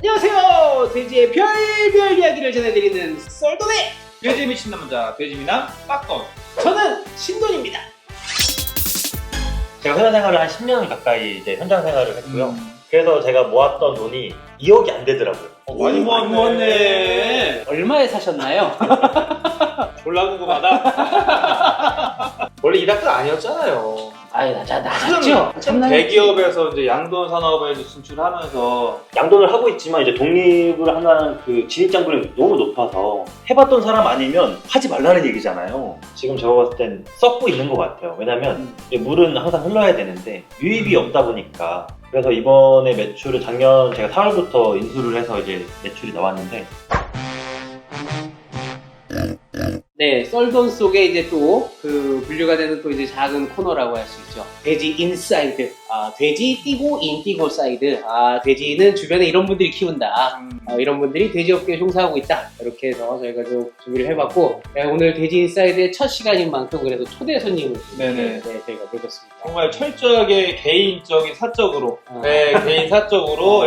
안녕하세요. 돼지의 별별 이야기를 전해드리는 썰돈의 돼지 미친 남자 돼지미남 빠꺼. 저는 신돈입니다. 제가 회사 생활을 한 10년 가까이 이제 현장 생활을 했고요. 그래서 제가 모았던 돈이 2억이 안 되더라고요. 많이 모았네. 얼마에 사셨나요? 졸라 궁금하다. 원래 이 학교 아니었잖아요. 아유 낮죠. 큰 대기업에서 이제 양돈 산업에 진출하면서 양돈을 하고 있지만 이제 독립을 하는 그 진입장벽이 너무 높아서 해봤던 사람 아니면 하지 말라는 얘기잖아요. 지금 제가 봤을 땐 썩고 있는 것 같아요. 왜냐면 물은 항상 흘러야 되는데 유입이 없다 보니까. 그래서 이번에 매출은 작년 제가 4월부터 인수를 해서 이제 매출이 나왔는데 네, 썰돈 속에 이제 또 그 분류가 되는 또 이제 작은 코너라고 할 수 있죠. 돼지 인사이드. 돼지 띄고 인 띄고 사이드. 돼지는 주변에 이런 분들이 키운다. 이런 분들이 돼지업계에 종사하고 있다. 이렇게 해서 저희가 좀 준비를 해봤고, 오늘 돼지 인사이드의 첫 시간인 만큼 그래도 초대 손님을 네네. 저희가 모셨습니다. 정말 철저하게 개인적인 사적으로, 개인 사적으로,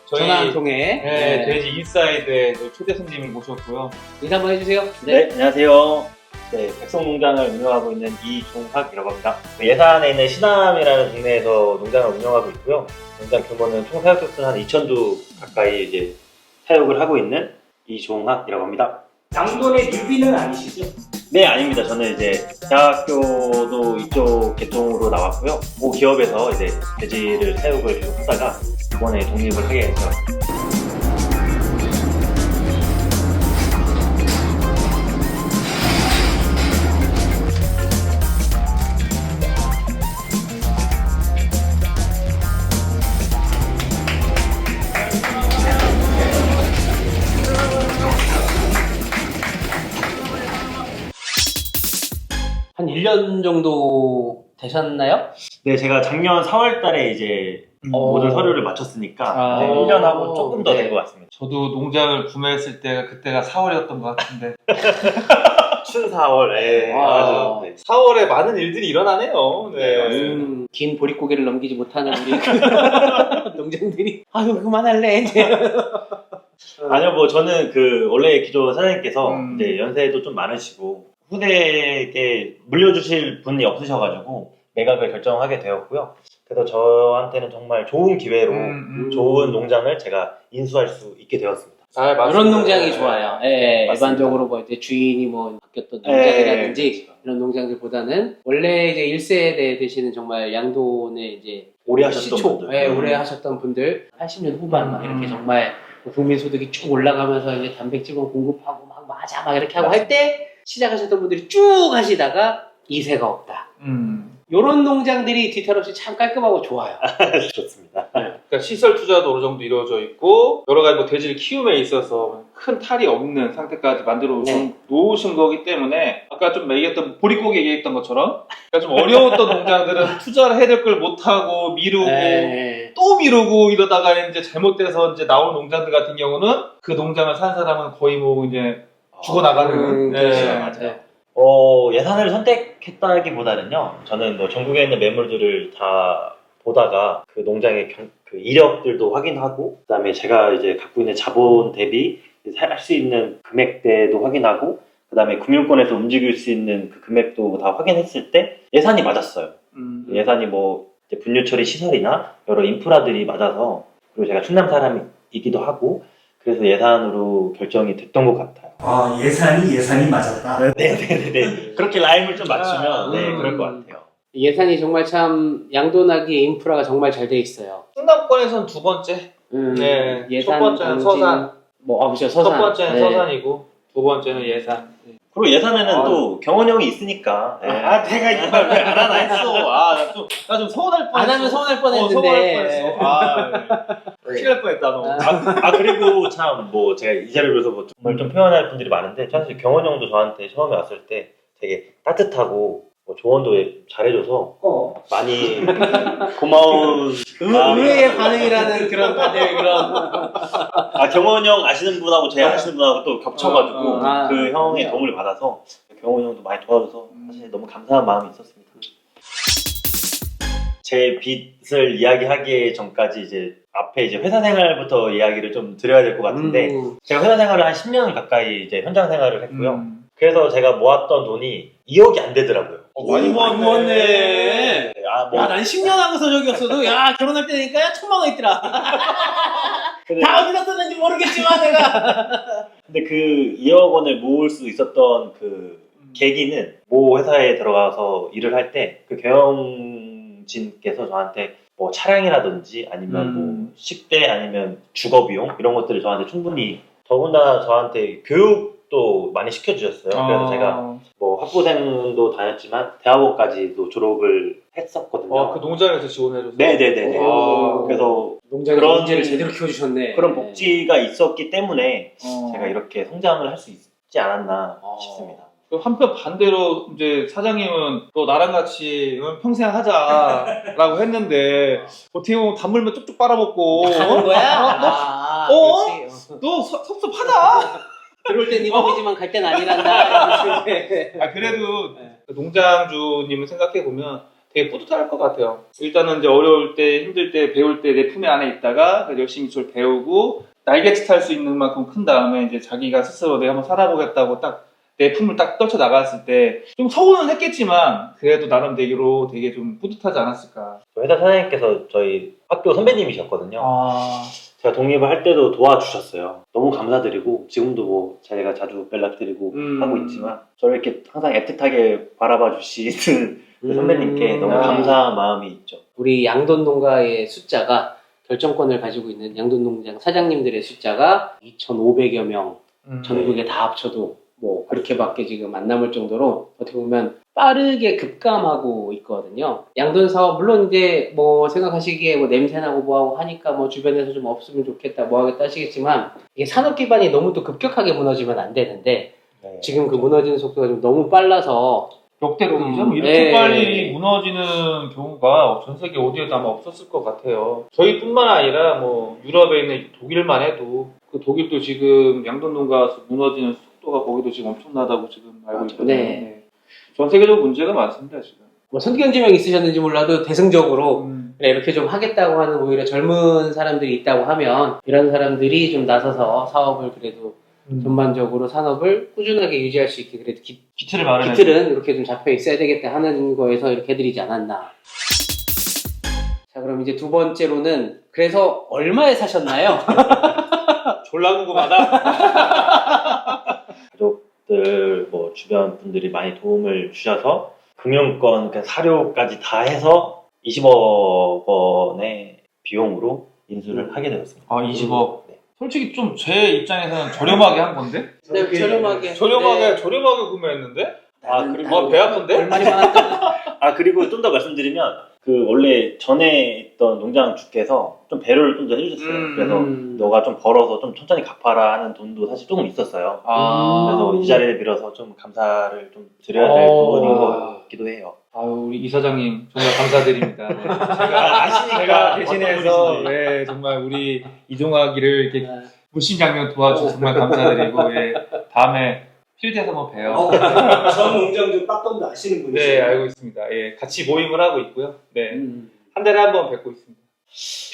전화 한 저희 통에 돼지 인사이드에 초대 손님을 모셨고요. 인사 한번 해주세요. 네, 안녕하세요. 네, 백성농장을 운영하고 있는 이종학이라고 합니다. 예산에 있는 시남이라는 동네에서 농장을 운영하고 있고요. 농장 규모는 총 사육 횟수는 한 2,000두 가까이 이제 사육을 하고 있는 이종학이라고 합니다. 양돈의 뉴비는 아니시죠? 네, 아닙니다. 저는 이제 대학교도 이쪽 계통으로 나왔고요. 그 기업에서 이제 돼지를 사육을 계속 하다가 이번에 독립을 하게 됐죠. 한 1년 정도 되셨나요? 네, 제가 작년 4월 달에 이제 모든 서류를 마쳤으니까 이제 1년하고 조금 더 된 것 같습니다. 저도 농장을 구매했을 때가 그때가 4월이었던 것 같은데 춘 4월, 맞아요. 네. 4월에 많은 일들이 일어나네요. 긴 보릿고개를 넘기지 못하는 우리 농장들이 아유 그만할래 이제. 아니요, 뭐 저는 그 원래 기존 사장님께서 이제 연세도 좀 많으시고 후대에게 물려주실 분이 없으셔가지고 매각을 결정하게 되었고요. 그래서 저한테는 정말 좋은 기회로 좋은 농장을 제가 인수할 수 있게 되었습니다. 이런 농장이 좋아요. 예, 맞습니다. 일반적으로 뭐 이제 주인이 뭐 바뀌었던 농장이라든지 이런 농장들보다는 원래 이제 1세대 되시는 정말 양돈의 이제 오래 하셨던 시초, 분들. 오래 하셨던 분들, 80년 후반 막 이렇게 정말 국민 소득이 쭉 올라가면서 이제 단백질만 공급하고 막 맞아 막 이렇게 하고 할 때 시작하셨던 분들이 쭉 하시다가 이세가 없다. 요런 농장들이 뒤탈없이 참 깔끔하고 좋아요. 좋습니다. 그러니까 시설 투자도 어느 정도 이루어져 있고 여러 가지 뭐 돼지를 키움에 있어서 큰 탈이 없는 상태까지 만들어 놓으신 거기 때문에 아까 좀 얘기했던 보릿고개 얘기했던 것처럼 그러니까 좀 어려웠던 농장들은 투자를 해야 될 걸 못하고 미루고 또 미루고 이러다가 이제 잘못돼서 이제 나오는 농장들 같은 경우는 그 농장을 산 사람은 거의 뭐 이제 죽어나가는. 그렇죠. 맞아요. 예산을 선택했다기보다는요, 저는 뭐 전국에 있는 매물들을 다 보다가 그 농장의 그 이력들도 확인하고, 그 다음에 제가 이제 갖고 있는 자본 대비 할 수 있는 금액대도 확인하고, 그 다음에 금융권에서 움직일 수 있는 그 금액도 다 확인했을 때 예산이 맞았어요. 예산이 뭐 이제 분유 처리 시설이나 여러 인프라들이 맞아서, 그리고 제가 충남 사람이기도 하고, 그래서 예산으로 결정이 됐던 것 같아요. 예산이 맞았다. 네네네. 그렇게 라임을 좀 맞추면 그럴 것 같아요. 예산이 정말 참 양돈하기에 인프라가 정말 잘 돼 있어요. 충남권에서는 두 번째. 네. 예산, 첫 번째는 당진, 서산. 그렇죠. 첫 서산. 번째는 서산이고 두 번째는 예산. 그리고 예산에는 또 경원형이 있으니까. 내가 이걸 왜 안 하나 했어. 나 좀 서운할 뻔했어. 안 하면 서운할 뻔했는데. 서운할 뻔했어. 큰일 날 뻔했다 너. 그리고 참 뭐 제가 이 자리를 위해서 뭐 정말 좀 표현할 분들이 많은데, 사실 경원형도 저한테 처음에 왔을 때 되게 따뜻하고 뭐 조언도 잘해줘서 많이 고마운 의외의 반응이라는 그런 다들 그런. 경원형 아시는 분하고 제가 아시는 분하고 또 겹쳐가지고 그 형의 네. 도움을 받아서 경원형도 많이 도와줘서 사실 너무 감사한 마음이 있었습니다. 제 빚을 이야기하기 전까지 이제 앞에 이제 회사 생활부터 이야기를 좀 드려야 될 것 같은데 제가 회사 생활을 한 10년 가까이 이제 현장 생활을 했고요. 그래서 제가 모았던 돈이 2억이 안 되더라고요. 많이 모았네. 네, 야, 난 10년 하고 서적이었어도, 야, 결혼할 때 되니까 1,000만 원 있더라. 다 어디다 썼는지 모르겠지만, 내가. 근데 그 2억 원을 모을 수 있었던 그 계기는 모 회사에 들어가서 일을 할 때 그 경영진께서 저한테 뭐 차량이라든지 아니면 뭐 식대 아니면 주거 비용 이런 것들을 저한테 충분히 더군다나 저한테 교육도 많이 시켜주셨어요. 그래서 제가 뭐 학부생도 다녔지만 대학원까지도 졸업을 했었거든요. 그 농장에서 지원해줘서. 네네네네. 아. 그래서 농장에서 그런- 문제를 제대로 키워주셨네. 그런 복지가 있었기 때문에 어. 제가 이렇게 성장을 할 수 있지 않았나 싶습니다. 그 한편 반대로 이제 사장님은 너 나랑 같이 평생 하자라고 했는데 어떻게 보면 단물면 쭉쭉 빨아먹고 가는 거야? 아, 그렇지. 너 섭섭하다. 들어올 땐 네 맘이지만 갈 땐 아니란다. 그래도 네. 농장주님을 생각해 보면 되게 뿌듯할 것 같아요. 일단은 이제 어려울 때, 힘들 때, 배울 때 내 품에 안에 있다가 열심히 그걸 배우고 날개짓 할 수 있는 만큼 큰 다음에 이제 자기가 스스로 내가 한번 살아보겠다고 딱 내 품을 딱 떨쳐 나갔을 때 좀 서운은 했겠지만 그래도 나름대로 되게 좀 뿌듯하지 않았을까. 회사 사장님께서 저희 학교 선배님이셨거든요. 제가 독립을 할 때도 도와주셨어요. 너무 감사드리고 지금도 뭐 제가 자주 연락드리고 하고 있지만 저를 이렇게 항상 애틋하게 바라봐 주시는 그 선배님께 너무 감사한 마음이 있죠. 우리 양돈 농가의 숫자가 결정권을 가지고 있는 양돈 농장 사장님들의 숫자가 2,500여 명 전국에 다 합쳐도 뭐 그렇게밖에 지금 안 남을 정도로 어떻게 보면 빠르게 급감하고 있거든요. 양돈 사업 물론 이제 뭐 생각하시기에 뭐 냄새나고 뭐하고 하니까 뭐 주변에서 좀 없으면 좋겠다 뭐 하겠다 하시겠지만 이게 산업 기반이 너무 또 급격하게 무너지면 안 되는데 네. 지금 그 무너지는 속도가 좀 너무 빨라서 역대급이죠. 이렇게 네. 빨리 무너지는 경우가 전 세계 어디에도 아마 없었을 것 같아요. 저희뿐만 아니라 뭐 유럽에 있는 독일만 해도 그 독일도 지금 양돈 농가 무너지는 속도가 거기도 지금 엄청나다고 지금 알고 있거든요. 네. 전 세계적으로 문제가 많습니다 지금. 뭐 선경지명 있으셨는지 몰라도 대승적으로 그래, 이렇게 좀 하겠다고 하는 오히려 젊은 사람들이 있다고 하면 이런 사람들이 좀 나서서 사업을 그래도 전반적으로 산업을 꾸준하게 유지할 수 있게 그래도 기틀을 마련해. 기틀은 이렇게 좀 잡혀 있어야 되겠다 하는 거에서 이렇게 해드리지 않았나. 자, 그럼 이제 두 번째로는 그래서 얼마에 사셨나요? 졸라 궁금하다. 가족들 뭐 주변 분들이 많이 도움을 주셔서 금융권 그러니까 사료까지 다 해서 20억 원의 비용으로 인수를 하게 되었습니다. 아 20억. 네. 솔직히 좀 제 입장에서는 저렴하게 한 건데? 네, 저렴하게. 저렴하게 구매했는데? 그리고 배 아픈데? 얼마나 많았다. 그리고 좀 더 말씀드리면 그 원래 전에 있던 농장 주께서 좀 배려를 좀 더 해주셨어요. 그래서 너가 좀 벌어서 좀 천천히 갚아라 하는 돈도 사실 조금 있었어요. 그래서 이 자리를 빌어서 좀 감사를 좀 드려야 될 부분인 것 같기도 해요. 아유 우리 이사장님 정말 감사드립니다. 네. 아시니까 제가 대신해서 어떤 분이신지. 네, 정말 우리 이종학이를 이렇게 물심장면 도와주셔서 정말 감사드리고 예, 다음에 필드에서 한번 봬요. 전 농장주 빡덤도 아시는 분이시죠? 네 알고 있습니다. 예, 같이 모임을 하고 있고요. 네, 한 달에 한 번 뵙고 있습니다.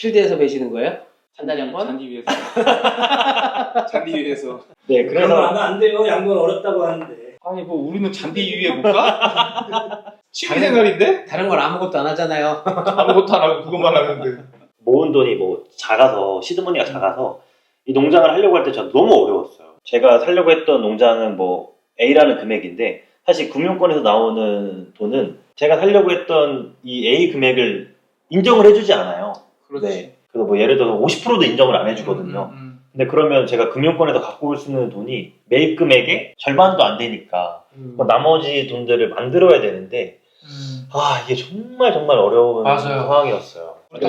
필드에서 뵈시는 거예요? 한 달에 한 번? 잔디 위에서. 잔디 위에서. 네, 그래서 그래서 하면 안 돼요. 양돈 어렵다고 하는데. 아니 뭐 우리는 잔디 위에 못 가? 취미생활인데? 다른 걸 아무것도 안 하잖아요. 아무것도 안 하고 그것만 하는데. 모은 돈이 뭐 작아서 시드머니가 작아서 이 농장을 하려고 할 때 전 너무 어려웠어요. 제가 살려고 했던 농장은 뭐 A라는 금액인데 사실 금융권에서 나오는 돈은 제가 살려고 했던 이 A 금액을 인정을 해주지 않아요. 그렇지. 네. 그래서 뭐 예를 들어서 50%도 인정을 안 해주거든요. 근데 그러면 제가 금융권에서 갖고 올 수 있는 돈이 매입 금액의 절반도 안 되니까 뭐 나머지 돈들을 만들어야 되는데 이게 정말 어려운 맞아요. 상황이었어요. 우리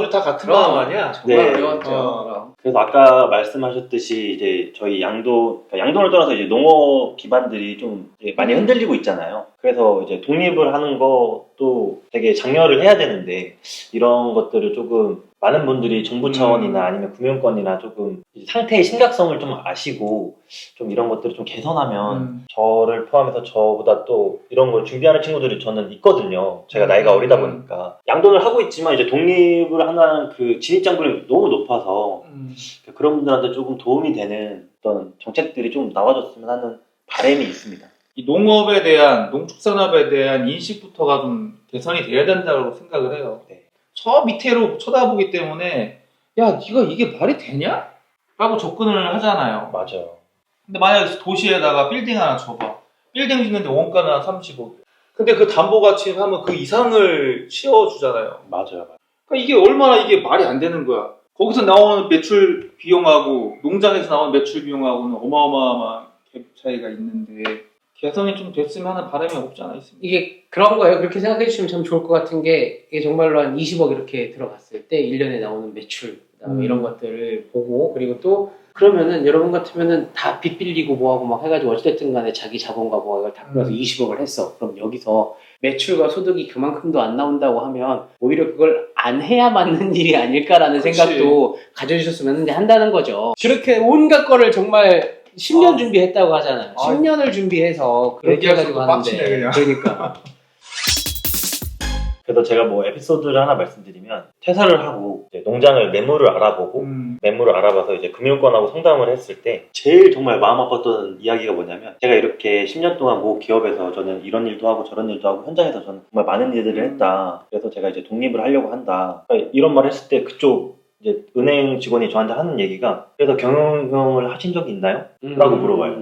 다 같은 마음 아니야? 정말 네. 어려웠죠. 그래서 아까 말씀하셨듯이 이제 저희 양돈을 떠나서 이제 농업 기반들이 좀 이제 많이 흔들리고 있잖아요. 그래서 이제 독립을 하는 것도 되게 장려를 해야 되는데 이런 것들을 조금 많은 분들이 정부 차원이나 아니면 금융권이나 조금 상태의 심각성을 좀 아시고 좀 이런 것들을 좀 개선하면 저를 포함해서 저보다 또 이런 걸 준비하는 친구들이 저는 있거든요. 제가 나이가 어리다 보니까 양돈을 하고 있지만 이제 독립을 하는 그 진입장벽이 너무 높아서 그런 분들한테 조금 도움이 되는 어떤 정책들이 좀 나와줬으면 하는 바람이 있습니다. 이 농업에 대한, 농축산업에 대한 인식부터가 좀 개선이 돼야 된다고 생각을 해요. 네. 저 밑으로 쳐다보기 때문에 야, 네가 이게 말이 되냐? 라고 접근을 하잖아요. 맞아요. 근데 만약에 도시에다가 빌딩 하나 줘봐. 빌딩 짓는데 원가는 한 30억. 근데 그 담보가치 하면 그 이상을 치워주잖아요. 맞아요. 그러니까 이게 얼마나 이게 말이 안 되는 거야. 거기서 나오는 매출 비용하고 농장에서 나오는 매출 비용하고는 어마어마한 갭 차이가 있는데 개선이 좀 됐으면 하는 바람이 없지 않아 있습니다. 이게 그런 거예요. 그렇게 생각해 주시면 참 좋을 것 같은 게 이게 정말로 한 20억 이렇게 들어갔을 때 1년에 나오는 매출 그다음에 이런 것들을 보고 그리고 또 그러면은 여러분 같으면은 다 빚 빌리고 뭐하고 막 해가지고 어찌됐든 간에 자기 자본과 뭐 이걸 다 끌어서 20억을 했어. 그럼 여기서 매출과 소득이 그만큼도 안 나온다고 하면 오히려 그걸 안 해야 맞는 일이 아닐까라는 그치. 생각도 가져주셨으면 한다는 거죠. 그렇게 온갖 거를 정말 10년 준비했다고 하잖아요. 10년을 준비해서 그렇게 얘기할수록 해가지고 하는데 빡치네, 그냥. 그러니까 그래서 제가 뭐 에피소드를 하나 말씀드리면 퇴사를 하고 이제 농장을 매물을 알아보고 매물을 알아봐서 이제 금융권하고 상담을 했을 때 제일 정말 마음 아팠던 이야기가 뭐냐면 제가 이렇게 10년 동안 모 기업에서 저는 이런 일도 하고 저런 일도 하고 현장에서 저는 정말 많은 일들을 했다. 그래서 제가 이제 독립을 하려고 한다. 그러니까 이런 말을 했을 때 그쪽 이제 은행 직원이 저한테 하는 얘기가 그래서 경영을 하신 적이 있나요? 라고 물어봐요.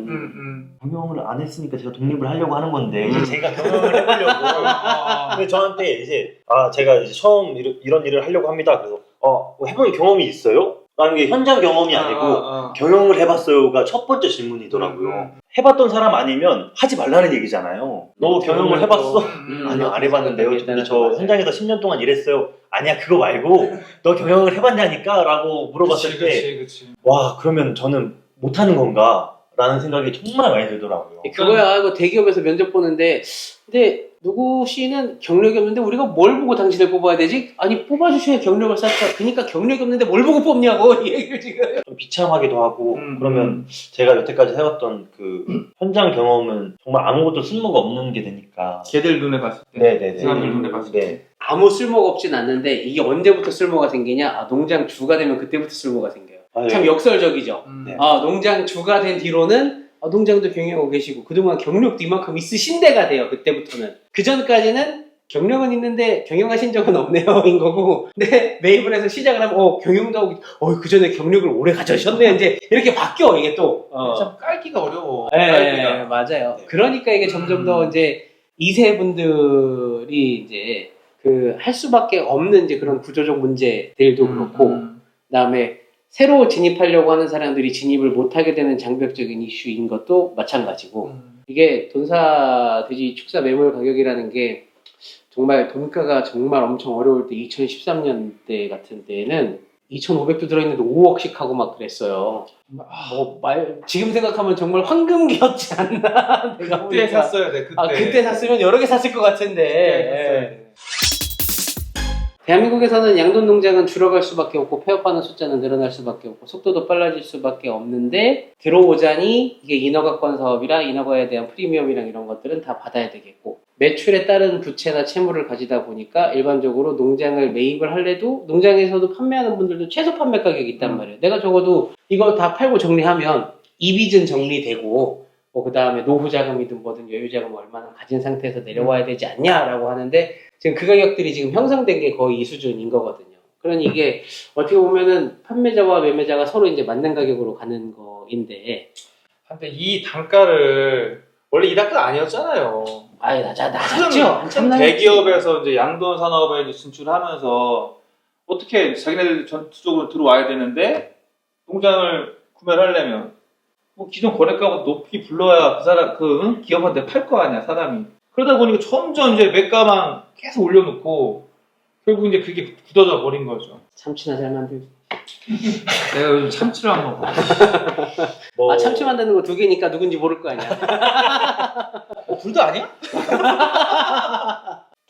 경영을 안 했으니까 제가 독립을 하려고 하는 건데 이제 제가 경영을 해보려고 근데 저한테 이제 제가 이제 처음 이런 일을 하려고 합니다. 그래서 뭐 해본 경험이 있어요? 라는 게 현장 경험이 아니고 경영을 해봤어요가 첫 번째 질문이더라고요. 해봤던 사람 아니면 하지 말라는 얘기잖아요. 너 경영을 해봤어? 아니요, 안 해봤는데요. 근데 저 현장에서 10년 동안 일했어요. 아니야, 그거 말고 너 경영을 해봤냐니까 라고 물어봤을 때 와, 그러면 저는 못하는 건가? 라는 생각이 정말 많이 들더라고요. 그거야. 이거 대기업에서 면접 보는데 근데 누구 씨는 경력이 없는데 우리가 뭘 보고 당신을 뽑아야 되지? 아니 뽑아주셔야 경력을 쌓자. 그러니까 경력이 없는데 뭘 보고 뽑냐고 이 얘기를 지금. 좀 비참하기도 하고 그러면 제가 여태까지 해왔던 그 현장 경험은 정말 아무것도 쓸모가 없는 게 되니까 걔들 눈에 봤을 때 네네네. 사람들 눈에 봤을 때 아무 쓸모가 없진 않는데 이게 언제부터 쓸모가 생기냐? 농장 주가 되면 그때부터 쓸모가 생겨요. 참 역설적이죠. 네. 농장 주가 된 뒤로는 농장도 경영하고 계시고 그동안 경력도 이만큼 있으신 데가 돼요. 그때부터는. 그 전까지는 경력은 있는데 경영하신 적은 없네요 인 거고 근데 매입을 해서 시작을 하면 경영도 하고 그 전에 경력을 오래 가져셨네 이제 이렇게 바뀌어 이게 또 참 깔기가 어려워. 네, 깔기가. 맞아요. 그러니까 이게 점점 더 이제 2세 분들이 이제 그 할 수밖에 없는 이제 그런 구조적 문제들도 그렇고 그다음에 새로 진입하려고 하는 사람들이 진입을 못하게 되는 장벽적인 이슈인 것도 마찬가지고 이게 돈사 돼지 축사 매물 가격이라는 게 정말 돈가가 정말 엄청 어려울 때 2013년대 같은 때에는 2,500도 들어있는데 5억씩 하고 막 그랬어요. 지금 생각하면 정말 황금기였지 않나? 내가 그때 샀어야 돼. 그때. 그때 샀으면 여러 개 샀을 것 같은데. 대한민국에서는 양돈 농장은 줄어갈 수밖에 없고 폐업하는 숫자는 늘어날 수밖에 없고 속도도 빨라질 수밖에 없는데 들어오자니 이게 인허가권 사업이라 인허가에 대한 프리미엄이랑 이런 것들은 다 받아야 되겠고 매출에 따른 부채나 채무를 가지다 보니까 일반적으로 농장을 매입을 할래도 농장에서도 판매하는 분들도 최소 판매 가격이 있단 말이에요. 내가 적어도 이거 다 팔고 정리하면 이빚은 정리되고 그 다음에 노후 자금이든 뭐든 여유 자금을 얼마나 가진 상태에서 내려와야 되지 않냐라고 하는데 지금 그 가격들이 지금 형성된 게 거의 이 수준인 거거든요. 그러니 이게 어떻게 보면은 판매자와 매매자가 서로 이제 맞는 가격으로 가는 거인데. 근데 이 단가를 원래 이 단가 아니었잖아요. 낮았죠. 큰 대기업에서 이제 양돈 산업에 이제 진출하면서 어떻게 자기네들 전투적으로 들어와야 되는데 농장을 구매를 하려면 뭐 기존 거래가보다 높이 불러야 그 기업한테 팔 거 아니야 사람이. 그러다 보니까 점점 이제 매가만 계속 올려놓고 결국 이제 그게 굳어져 버린 거죠. 참치나 잘 만들지. 내가 요즘 참치를 안 먹어. 참치 만드는 거 2개니까 누군지 모를 거 아니야. 둘 다 아니야?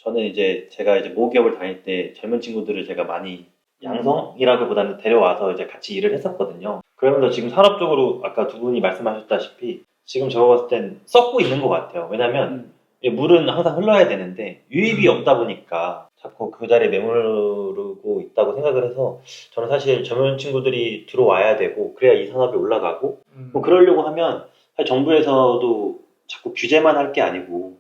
저는 이제 제가 이제 모 기업을 다닐 때 젊은 친구들을 제가 많이 양성이라기보다는 데려와서 이제 같이 일을 했었거든요. 그러면서 지금 산업적으로 아까 두 분이 말씀하셨다시피 지금 제가 봤을 땐 썩고 있는 것 같아요. 왜냐면 물은 항상 흘러야 되는데 유입이 없다 보니까 자꾸 그 자리에 매무르고 있다고 생각을 해서 저는 사실 젊은 친구들이 들어와야 되고 그래야 이 산업이 올라가고 뭐 그러려고 하면 사실 정부에서도 자꾸 규제만 할 게 아니고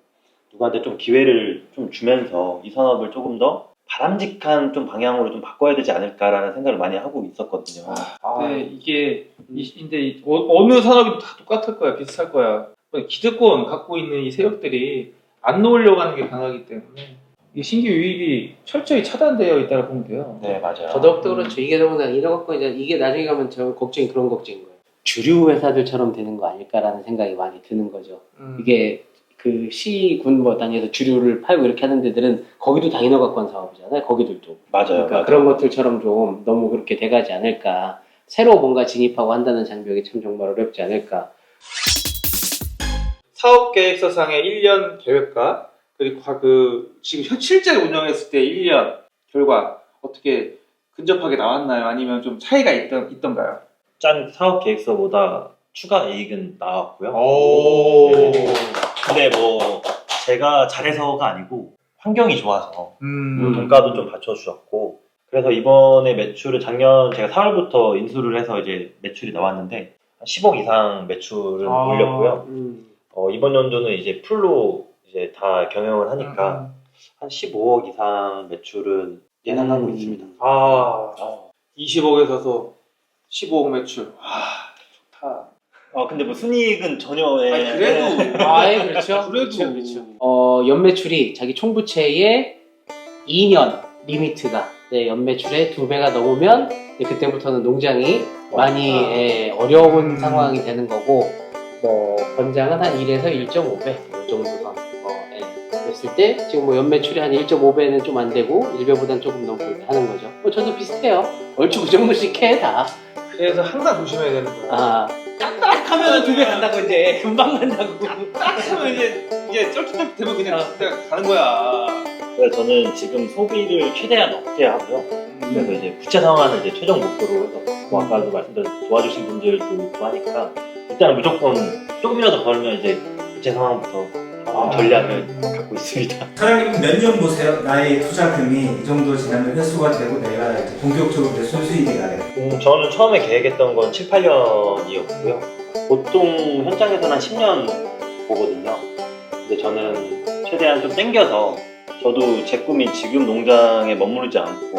누구한테 좀 기회를 좀 주면서 이 산업을 조금 더 바람직한 좀 방향으로 좀 바꿔야 되지 않을까라는 생각을 많이 하고 있었거든요. 네, 이게 근데 어느 산업이 다 똑같을 거야, 비슷할 거야. 기득권 갖고 있는 이 세력들이 안 놓으려고 하는 게 강하기 때문에 이 신규 유입이 철저히 차단되어 있다고 보면 돼요. 네, 맞아요. 더더욱더 그렇죠. 이게 더구나 이래갖고 이게 나중에 가면 저 걱정이 그런 걱정인 거예요. 주류 회사들처럼 되는 거 아닐까라는 생각이 많이 드는 거죠. 이게 그 시군 뭐 단위에서 주류를 팔고 이렇게 하는 데들은 거기도 당연화 갖고 한 사업이잖아요. 거기들도. 맞아요. 그러니까 맞아요. 그런 것들처럼 좀 너무 그렇게 돼가지 않을까. 새로 뭔가 진입하고 한다는 장벽이 참 정말 어렵지 않을까. 사업 계획서상의 1년 계획과 그리고 지금 실제로 운영했을 때 1년 결과 어떻게 근접하게 나왔나요? 아니면 좀 차이가 있던가요? 짠 사업 계획서보다 추가 이익은 나왔고요. 오. 근데 뭐 제가 잘해서가 아니고 환경이 좋아서 돈가도 좀 받쳐주셨고 그래서 이번에 매출은 작년 제가 4월부터 인수를 해서 이제 매출이 나왔는데 한 10억 이상 매출을 올렸고요. 이번 연도는 이제 풀로 이제 다 경영을 하니까 한 15억 이상 매출은 예상하고 있습니다. 20억에서도 15억 매출. 좋다. 근데 뭐 순이익은 전혀 아니, 그래도 그렇죠. 그래도 연매출이 자기 총부채의 2년 리미트가 연매출의 2배가 넘으면 그때부터는 농장이 많이 어려운 상황이 되는 거고 뭐 권장은 한 1에서 1.5배 이 정도 됐을 때 지금 뭐 연매출이 한 1.5배는 좀 안 되고 1배보다는 조금 넘고 하는 거죠. 저도 비슷해요. 얼추 그 정도씩 해 다. 그래서 항상 조심해야 되는 거야. 딱딱하면 2배 간다고 이제 금방 간다고. 딱하면 이제 쩔뚝쩔뚝 되면 그냥 가는 거야. 그래서 저는 지금 소비를 최대한 억제하고요. 그래서 이제 부채 상환을 이제 최종 목표로 해서 뭐 아까도 말씀드린 도와주신 분들도 있고 하니까 일단 무조건 조금이라도 벌면 이제 부채 상환부터 전략을 갖고 있습니다. 사장님 몇 년 보세요? 나의 투자금이 이 정도 지나면 회수가 되고 내가 이제 본격적으로 내 순수익이 나요. 저는 처음에 계획했던 건 7, 8년이었고요. 보통 현장에서는 한 10년 보거든요. 근데 저는 최대한 좀 땡겨서 저도 제 꿈이 지금 농장에 머무르지 않고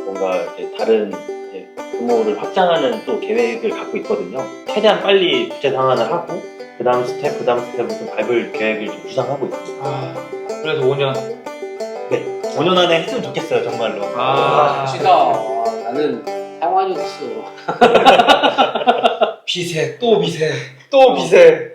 뭔가 이제 다른 이제 규모를 확장하는 또 계획을 갖고 있거든요. 최대한 빨리 부채 상환을 하고 그 다음 스텝을 좀 밟을 계획을 좀 구상하고 있습니다. 그래서 5년. 네, 5년 안에 했으면 좋겠어요, 정말로. 멋지다. 나는 상환이 됐어. 비세, 또 비세, 또 비세.